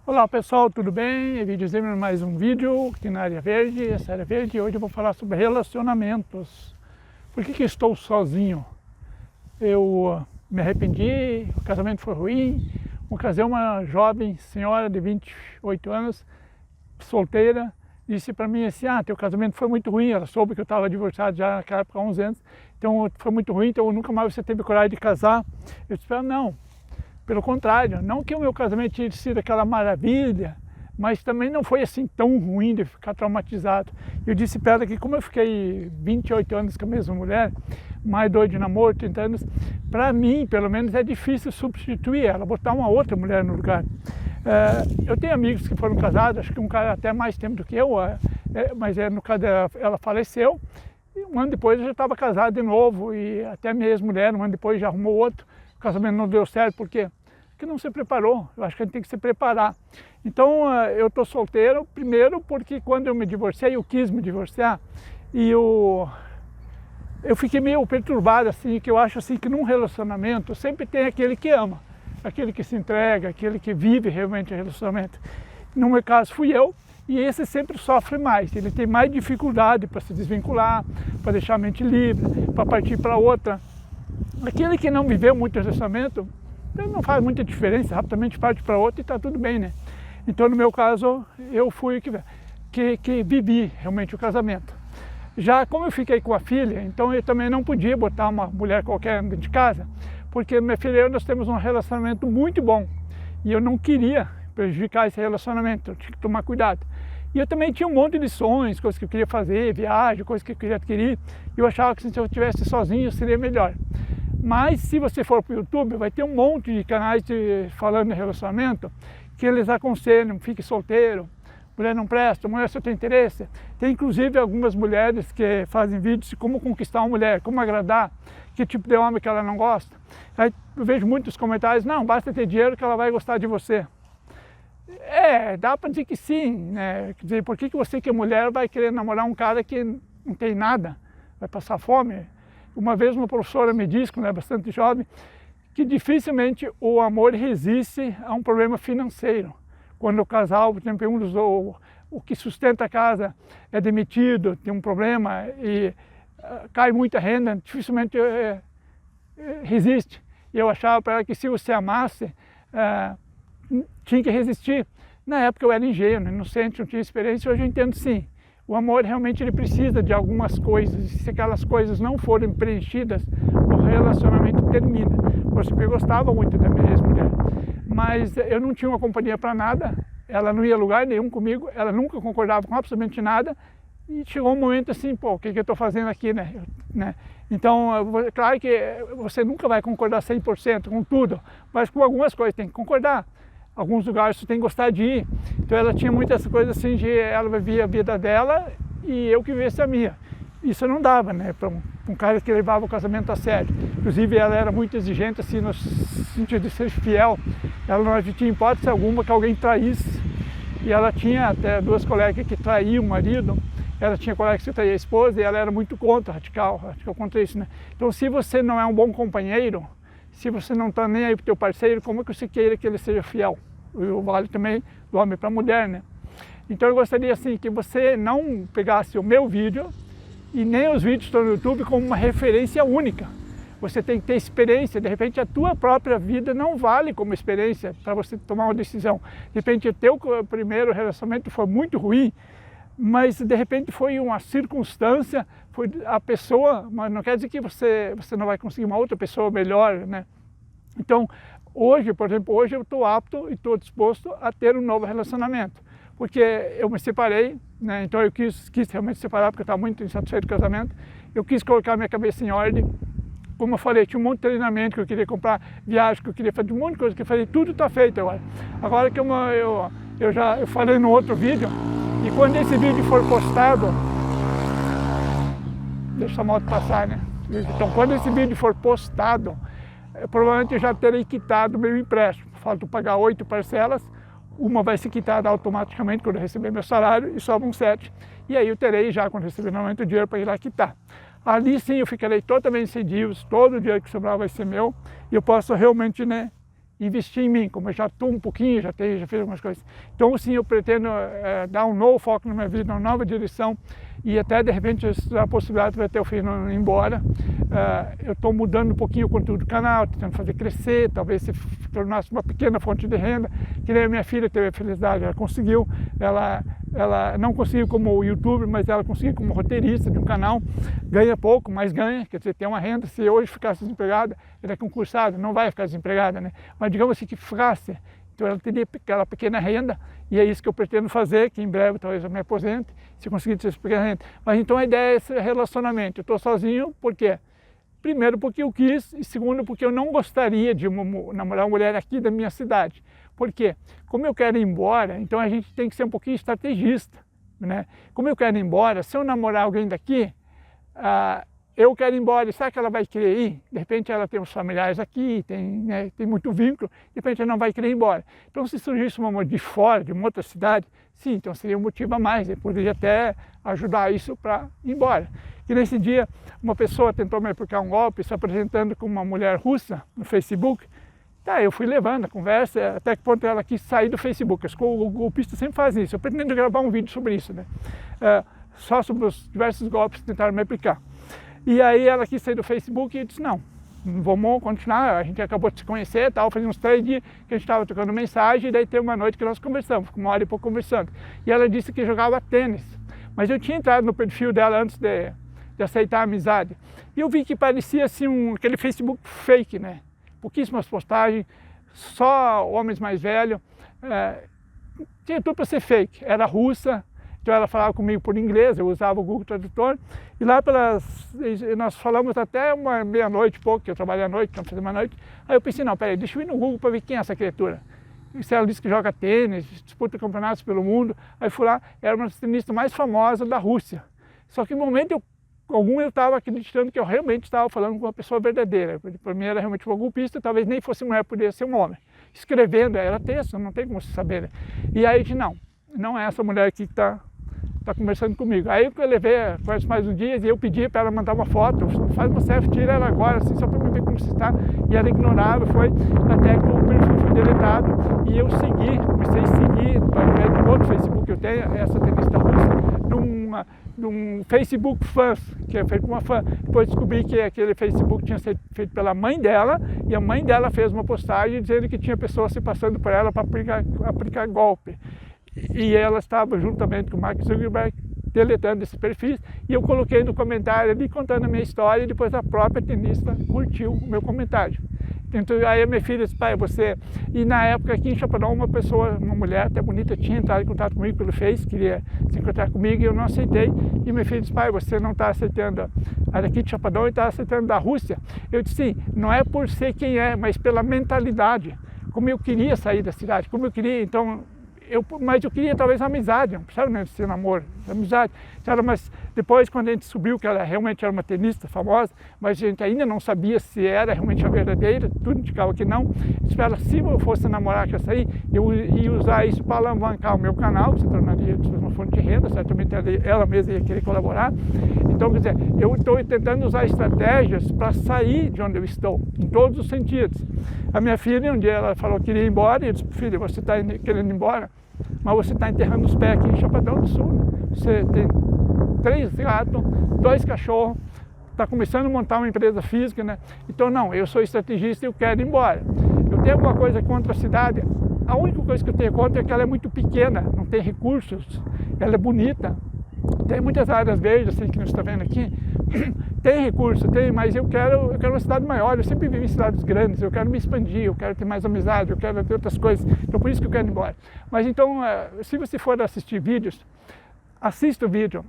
Olá pessoal, tudo bem? Videozinho mais um vídeo aqui na Área Verde, essa Área Verde, e hoje eu vou falar sobre relacionamentos. Por que estou sozinho? Eu me arrependi, o casamento foi ruim, casei uma jovem senhora de 28 anos, solteira, disse para mim assim, teu casamento foi muito ruim, ela soube que eu estava divorciado já naquela época há 11 anos, então foi muito ruim, então nunca mais você teve coragem de casar. Eu disse, não. Pelo contrário, não que o meu casamento tinha sido aquela maravilha, mas também não foi assim tão ruim de ficar traumatizado. Eu disse para ela que como eu fiquei 28 anos com a mesma mulher, mais 2 de namoro, 30 anos, para mim, pelo menos, é difícil substituir ela, botar uma outra mulher no lugar. Eu tenho amigos que foram casados, acho que um cara até mais tempo do que eu, mas no caso dela, ela faleceu, e um ano depois eu já estava casado de novo, e até minha ex-mulher, um ano depois já arrumou outro. O casamento não deu certo, por quê? Porque não se preparou. Eu acho que a gente tem que se preparar. Então, eu estou solteiro, primeiro porque quando eu me divorciei, eu quis me divorciar, e eu fiquei meio perturbado, assim, que eu acho assim, que num relacionamento sempre tem aquele que ama, aquele que se entrega, aquele que vive realmente o relacionamento. No meu caso fui eu, e esse sempre sofre mais, ele tem mais dificuldade para se desvincular, para deixar a mente livre, para partir para outra. Aquele que não viveu muito relacionamento, não faz muita diferença, rapidamente parte para outro e está tudo bem, né? Então, no meu caso, eu fui que vivi realmente o casamento. Já como eu fiquei com a filha, então eu também não podia botar uma mulher qualquer dentro de casa, porque minha filha e eu, nós temos um relacionamento muito bom, e eu não queria prejudicar esse relacionamento, eu tinha que tomar cuidado. E eu também tinha um monte de sonhos, coisas que eu queria fazer, viagem, coisas que eu queria adquirir, e eu achava que se eu estivesse sozinho seria melhor. Mas se você for para o YouTube, vai ter um monte de canais falando de relacionamento, que eles aconselham, fique solteiro, mulher não presta, mulher só tem interesse. Tem inclusive algumas mulheres que fazem vídeos de como conquistar uma mulher, como agradar, que tipo de homem que ela não gosta. Aí eu vejo muitos comentários, não, basta ter dinheiro que ela vai gostar de você. Dá para dizer que sim, né? Quer dizer, por que você que é mulher vai querer namorar um cara que não tem nada, vai passar fome? Uma vez uma professora me disse, quando é bastante jovem, que dificilmente o amor resiste a um problema financeiro. Quando o casal, por exemplo, o que sustenta a casa é demitido, tem um problema e cai muita renda, dificilmente resiste. E eu achava para ela que se você amasse, tinha que resistir. Na época eu era ingênuo, inocente, não tinha experiência, hoje eu entendo sim. O amor realmente ele precisa de algumas coisas, e se aquelas coisas não forem preenchidas, o relacionamento termina. Eu gostava muito da minha ex-mulher, mas eu não tinha uma companhia para nada, ela não ia a lugar nenhum comigo, ela nunca concordava com absolutamente nada, e chegou um momento assim, pô, o que eu estou fazendo aqui, né? Então, claro que você nunca vai concordar 100% com tudo, mas com algumas coisas tem que concordar. Alguns lugares você tem que gostar de ir. Então ela tinha muitas coisas assim, de ela vivia a vida dela e eu que vivesse a minha. Isso não dava, né, para um cara que levava o casamento a sério. Inclusive ela era muito exigente, assim, no sentido de ser fiel. Ela não admitia hipótese alguma que alguém traísse. E ela tinha até 2 colegas que traíam o marido. Ela tinha colegas que traíam a esposa e ela era muito radical contra isso, né. Então se você não é um bom companheiro, se você não está nem aí para o teu parceiro, como é que você queira que ele seja fiel? O vale também do homem para a mulher, né? Então eu gostaria assim que você não pegasse o meu vídeo e nem os vídeos que estão no YouTube como uma referência única. Você tem que ter experiência, de repente a tua própria vida não vale como experiência para você tomar uma decisão. De repente o teu primeiro relacionamento foi muito ruim, mas de repente foi uma circunstância, foi a pessoa, mas não quer dizer que você não vai conseguir uma outra pessoa melhor, né? Então, hoje, por exemplo, hoje eu estou apto e estou disposto a ter um novo relacionamento, porque eu me separei, né? Então eu quis realmente separar porque eu estava muito insatisfeito com o casamento, eu quis colocar minha cabeça em ordem, como eu falei, tinha um monte de treinamento que eu queria comprar, viagem que eu queria fazer, um monte de coisa que eu falei, tudo está feito agora. Agora que eu falei no outro vídeo, e quando esse vídeo for postado, deixa a moto passar, né? Então quando esse vídeo for postado, provavelmente eu já terei quitado o meu empréstimo. Falta pagar 8 parcelas, uma vai ser quitada automaticamente quando eu receber meu salário e sobram 7. E aí eu terei já, quando receber normalmente, o dinheiro para ir lá quitar. Ali sim eu ficarei totalmente sem dívidas, todo o dinheiro que sobrar vai ser meu e eu posso realmente, né, investir em mim, como eu já estou um pouquinho, já fiz algumas coisas. Então, sim, eu pretendo dar um novo foco na minha vida, uma nova direção, e até, de repente, a possibilidade vai ter o filho ir embora. Eu estou mudando um pouquinho o conteúdo do canal, tentando fazer crescer, talvez se tornasse uma pequena fonte de renda, que nem a minha filha teve a felicidade, ela conseguiu, ela não conseguiu como youtuber, mas ela conseguiu como roteirista de um canal, ganha pouco, mas ganha, quer dizer, tem uma renda. Se hoje ficasse desempregada, ela é concursada, não vai ficar desempregada, né? Mas digamos assim que ficasse, então ela teria aquela pequena renda, e é isso que eu pretendo fazer, que em breve talvez eu me aposente, se conseguir ter essa pequena renda. Mas então a ideia é esse relacionamento. Eu estou sozinho, por quê? Primeiro porque eu quis, e segundo porque eu não gostaria de namorar uma mulher aqui da minha cidade. Por quê? Como eu quero ir embora, então a gente tem que ser um pouquinho estrategista, né? Como eu quero ir embora, se eu namorar alguém daqui, eu quero ir embora, e sabe que ela vai querer ir? De repente ela tem os familiares aqui, tem muito vínculo, de repente ela não vai querer ir embora. Então se surgisse uma mulher de fora, de uma outra cidade, sim, então seria um motivo a mais, eu poderia até ajudar isso para ir embora. E nesse dia, uma pessoa tentou me aplicar um golpe, se apresentando como uma mulher russa no Facebook. Tá, eu fui levando a conversa, até que ponto ela quis sair do Facebook. Os golpistas sempre fazem isso. Eu pretendo gravar um vídeo sobre isso, né? Só sobre os diversos golpes que tentaram me aplicar. E aí ela quis sair do Facebook e eu disse, não, vamos continuar, a gente acabou de se conhecer, tal, fazia uns 3 dias que a gente estava trocando mensagem, e daí teve uma noite que nós conversamos, ficou 1 hora e pouco conversando. E ela disse que jogava tênis, mas eu tinha entrado no perfil dela antes de aceitar a amizade. E eu vi que parecia assim aquele Facebook fake, né? Pouquíssimas postagens, só homens mais velhos, tinha tudo para ser fake, era russa. Então ela falava comigo por inglês, eu usava o Google Tradutor, e lá nós falamos até uma meia-noite, pouco, que eu trabalho à noite, então fazia uma noite. Aí eu pensei, não, peraí, deixa eu ir no Google para ver quem é essa criatura. E ela disse que joga tênis, disputa campeonatos pelo mundo. Aí fui lá, era uma tenista mais famosa da Rússia. Só que no momento eu estava acreditando que eu realmente estava falando com uma pessoa verdadeira. Para mim era realmente uma golpista, talvez nem fosse mulher, poderia ser um homem. Escrevendo, era texto, não tem como se saber. Né? E aí eu disse, não é essa mulher aqui que está conversando comigo. Aí eu levei, conversa mais um dia, e eu pedi para ela mandar uma foto, faz uma selfie, tira ela agora, assim, só para me ver como você está. E ela ignorava, foi até que o perfil foi deletado, e eu comecei a seguir, no outro Facebook que eu tenho, essa tenista russa, num Facebook Fãs, que é feito por uma fã. Depois descobri que aquele Facebook tinha sido feito pela mãe dela, e a mãe dela fez uma postagem dizendo que tinha pessoas se passando por ela para aplicar golpe. E ela estava juntamente com o Mark Zuckerberg deletando esse perfil, e eu coloquei no comentário ali contando a minha história, e depois a própria tenista curtiu o meu comentário. Então aí a minha filha disse, pai, você... E na época aqui em Chapadão, uma mulher até bonita, tinha entrado em contato comigo pelo Face, queria se encontrar comigo, e eu não aceitei. E minha filha disse, pai, você não está aceitando a daqui de Chapadão e está aceitando da Rússia. Eu disse, sim, não é por ser quem é, mas pela mentalidade. Como eu queria sair da cidade, como eu queria, então... Mas eu queria talvez amizade, não precisava nem ser namoro, amizade. Mas depois, quando a gente descobriu que ela realmente era uma tenista famosa, mas a gente ainda não sabia se era realmente a verdadeira, tudo indicava que não. Espera, se eu fosse namorar com essa aí, eu ia usar isso para alavancar o meu canal, que se tornaria uma fonte de renda, certamente ela mesma ia querer colaborar. Então, quer dizer, eu estou tentando usar estratégias para sair de onde eu estou, em todos os sentidos. A minha filha, um dia ela falou que queria ir embora, e eu disse, filha, você está querendo ir embora, mas você está enterrando os pés aqui em Chapadão do Sul. Você tem 3 gatos, 2 cachorros, está começando a montar uma empresa física, né? Então, não, eu sou estrategista e eu quero ir embora. Eu tenho alguma coisa contra a cidade? A única coisa que eu tenho contra é que ela é muito pequena, não tem recursos, ela é bonita. Tem muitas áreas verdes, assim, que nós estamos vendo aqui. Tem recurso, mas eu quero uma cidade maior. Eu sempre vivi em cidades grandes, eu quero me expandir, eu quero ter mais amizade, eu quero ter outras coisas. Então, por isso que eu quero ir embora. Mas então, se você for assistir vídeos, assista o vídeo,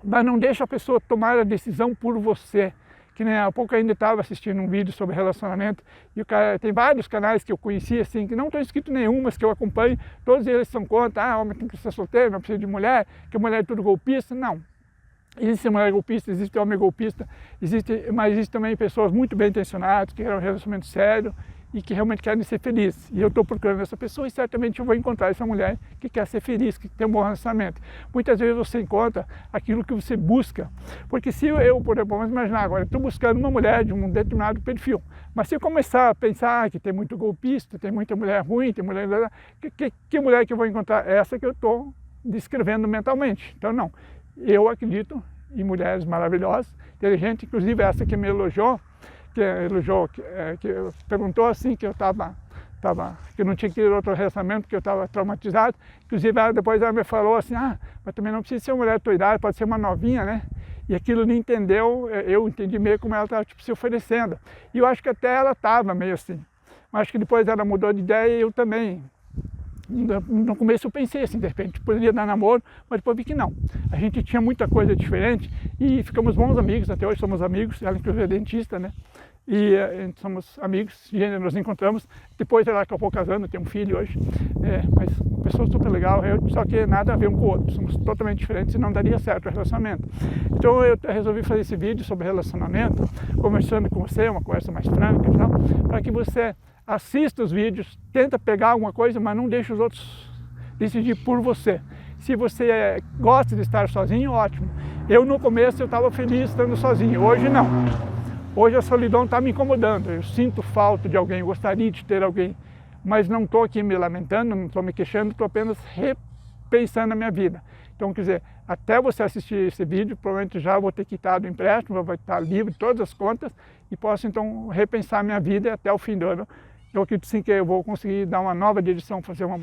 mas não deixe a pessoa tomar a decisão por você. Que nem há pouco ainda estava assistindo um vídeo sobre relacionamento, e tem vários canais que eu conheci, assim, que não estão inscritos nenhum, mas que eu acompanho, todos eles são contra, homem tem que ser solteiro, não precisa de mulher, que a mulher é tudo golpista. Não. Existe mulher golpista, existe homem golpista, mas existe também pessoas muito bem intencionadas, que querem um relacionamento sério, e que realmente querem ser felizes. E eu estou procurando essa pessoa e certamente eu vou encontrar essa mulher que quer ser feliz, que tem um bom relacionamento. Muitas vezes você encontra aquilo que você busca. Porque se eu, por exemplo, vamos imaginar agora, estou buscando uma mulher de um determinado perfil, mas se eu começar a pensar que tem muito golpista, tem muita mulher ruim, tem mulher... Que mulher que eu vou encontrar? Essa que eu estou descrevendo mentalmente. Então não, eu acredito em mulheres maravilhosas, inteligentes, inclusive essa que me elogiou, que perguntou assim que eu que eu não tinha que ir outro relacionamento, que eu estava traumatizado. Inclusive depois ela me falou assim, mas também não precisa ser uma mulher da tua idade, pode ser uma novinha, né? E aquilo não entendeu, eu entendi meio como ela estava se oferecendo. E eu acho que até ela estava meio assim. Mas acho que depois ela mudou de ideia e eu também. No começo eu pensei assim, de repente poderia dar namoro, mas depois vi que não. A gente tinha muita coisa diferente e ficamos bons amigos, até hoje somos amigos, ela inclusive é dentista, né? E somos amigos, nos encontramos, depois ela acabou casando, tem um filho hoje, mas uma pessoa super legal, só que nada a ver um com o outro, somos totalmente diferentes e não daria certo o relacionamento. Então eu resolvi fazer esse vídeo sobre relacionamento, conversando com você, uma conversa mais franca e tal, para que você assista os vídeos, tenta pegar alguma coisa, mas não deixe os outros decidir por você. Se você gosta de estar sozinho, ótimo. Eu no começo eu estava feliz estando sozinho, hoje não. Hoje a solidão está me incomodando, eu sinto falta de alguém, eu gostaria de ter alguém, mas não estou aqui me lamentando, não estou me queixando, estou apenas repensando a minha vida. Então, quer dizer, até você assistir esse vídeo, provavelmente já vou ter quitado o empréstimo, vou estar livre de todas as contas e posso então repensar a minha vida até o fim do ano. Eu acredito sim que eu vou conseguir dar uma nova direção, fazer uma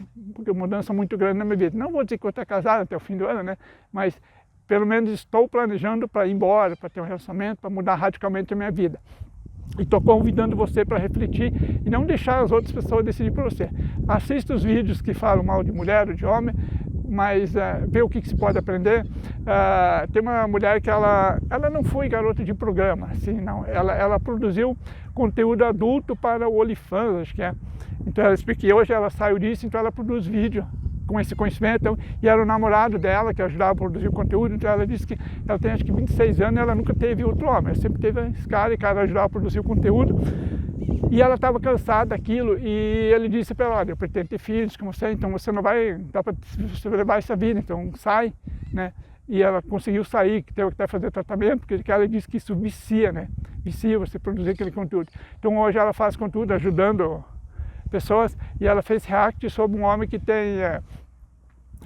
mudança muito grande na minha vida. Não vou dizer que eu vou estar casado até o fim do ano, né? Mas pelo menos estou planejando para ir embora, para ter um relacionamento, para mudar radicalmente a minha vida. E estou convidando você para refletir e não deixar as outras pessoas decidir por você. Assista os vídeos que falam mal de mulher ou de homem, mas vê o que se pode aprender. Tem uma mulher que ela não foi garota de programa, assim, não. Ela produziu conteúdo adulto para o OnlyFans, acho que é. Então ela explica que hoje ela saiu disso, então ela produz vídeo com esse conhecimento, então, e era o namorado dela que ajudava a produzir o conteúdo, então ela disse que ela tem acho que 26 anos e ela nunca teve outro homem, ela sempre teve esse cara e o cara ajudava a produzir o conteúdo, e ela estava cansada daquilo, e ele disse para ela, olha, eu pretendo ter filhos com você, então você não vai, dá para você levar essa vida, então sai, né? E ela conseguiu sair, que teve que até fazer tratamento, porque ela disse que isso vicia, né? Vicia você produzir aquele conteúdo. Então hoje ela faz conteúdo ajudando pessoas, e ela fez react sobre um homem que tem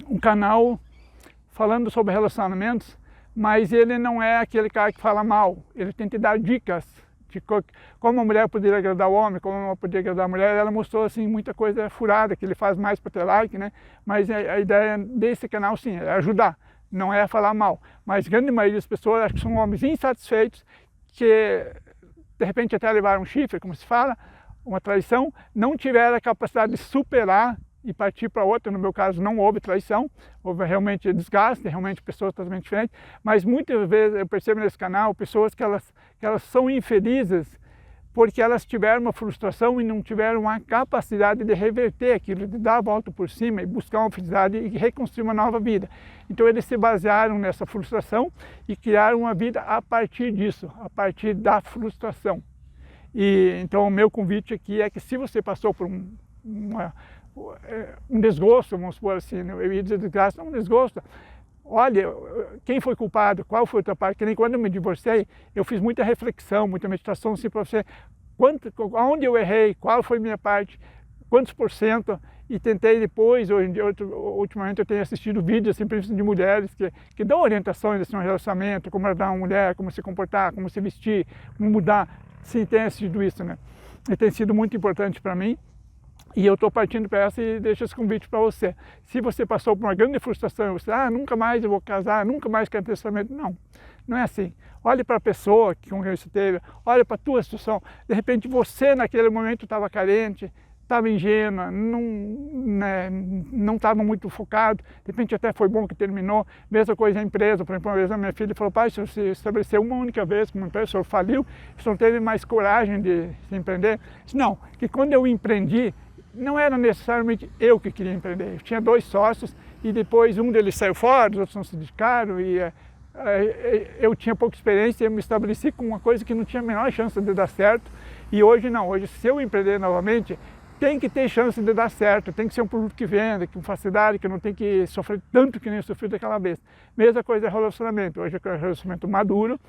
um canal falando sobre relacionamentos, mas ele não é aquele cara que fala mal, ele tenta dar dicas de como a mulher poderia agradar o homem, como ela poderia agradar a mulher. Ela mostrou assim muita coisa furada, que ele faz mais para ter like, né? Mas a ideia desse canal sim, é ajudar, não é falar mal. Mas a grande maioria das pessoas acho que são homens insatisfeitos, que de repente até levaram um chifre, como se fala, uma traição, não tiveram a capacidade de superar e partir para outra. No meu caso não houve traição, houve realmente desgaste, realmente pessoas totalmente diferentes, mas muitas vezes eu percebo nesse canal pessoas que elas são infelizes porque elas tiveram uma frustração e não tiveram a capacidade de reverter aquilo, de dar a volta por cima e buscar uma felicidade e reconstruir uma nova vida. Então eles se basearam nessa frustração e criaram uma vida a partir disso, a partir da frustração. E então o meu convite aqui é que se você passou por um desgosto, vamos supor assim, eu ia dizer desgraça, não um desgosto, olha, quem foi culpado, qual foi a tua parte, que nem quando eu me divorciei, eu fiz muita reflexão, muita meditação, assim, para você, onde eu errei, qual foi a minha parte, quantos por cento, e tentei depois, ultimamente eu tenho assistido vídeos assim, de mulheres que dão orientações assim, no relacionamento, como ajudar uma mulher, como se comportar, como se vestir, como mudar, sim, tem assistido isso, né? E tem sido muito importante para mim. E eu estou partindo para essa e deixo esse convite para você. Se você passou por uma grande frustração, você, nunca mais eu vou casar, nunca mais quero ter relacionamento. Não, não é assim. Olhe para a pessoa com quem você teve, olhe para a tua situação. De repente você naquele momento estava carente, estava ingênua, não estava muito focado, de repente até foi bom que terminou. Mesma coisa a empresa, por exemplo, uma vez a minha filha falou, pai, o senhor se estabeleceu uma única vez como empresa, o senhor faliu, o senhor não teve mais coragem de se empreender? Eu disse, não, que quando eu empreendi, não era necessariamente eu que queria empreender, eu tinha 2 sócios e depois um deles saiu fora, os outros não se dedicaram e eu tinha pouca experiência e eu me estabeleci com uma coisa que não tinha a menor chance de dar certo E hoje não, hoje se eu empreender novamente, tem que ter chance de dar certo, tem que ser um produto que venda, com facilidade, que não tem que sofrer tanto que nem eu sofri daquela vez. Mesma coisa é relacionamento, hoje é um relacionamento maduro,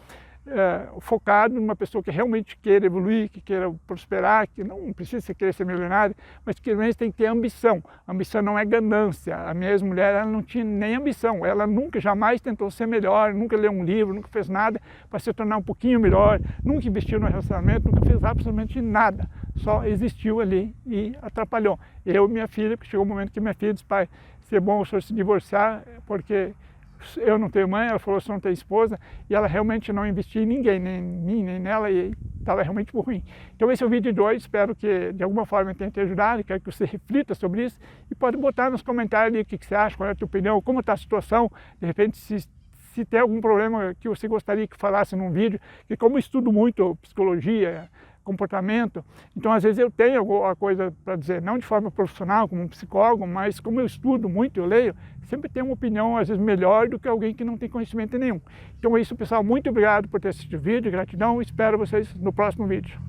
focado numa pessoa que realmente queira evoluir, que queira prosperar, que não precisa querer ser milionário, mas que realmente tem que ter ambição. Ambição não é ganância. A minha ex-mulher, ela não tinha nem ambição, ela nunca, jamais tentou ser melhor, nunca leu um livro, nunca fez nada para se tornar um pouquinho melhor, nunca investiu no relacionamento, nunca fez absolutamente nada, só existiu ali e atrapalhou. Eu e minha filha, que chegou o momento que minha filha disse, pai, se é bom o senhor se divorciar, porque eu não tenho mãe, ela falou, você não tem esposa, e ela realmente não investiu em ninguém, nem em mim, nem nela, e estava realmente ruim. Então esse é o vídeo de hoje, espero que de alguma forma eu tenha te ajudado, quero que você reflita sobre isso, e pode botar nos comentários ali o que você acha, qual é a tua opinião, como está a situação, de repente se tem algum problema que você gostaria que falasse num vídeo, que como eu estudo muito psicologia, comportamento, então às vezes eu tenho alguma coisa para dizer, não de forma profissional, como um psicólogo, mas como eu estudo muito, eu leio, sempre tenho uma opinião às vezes melhor do que alguém que não tem conhecimento nenhum. Então é isso, pessoal, muito obrigado por ter assistido o vídeo, gratidão, espero vocês no próximo vídeo.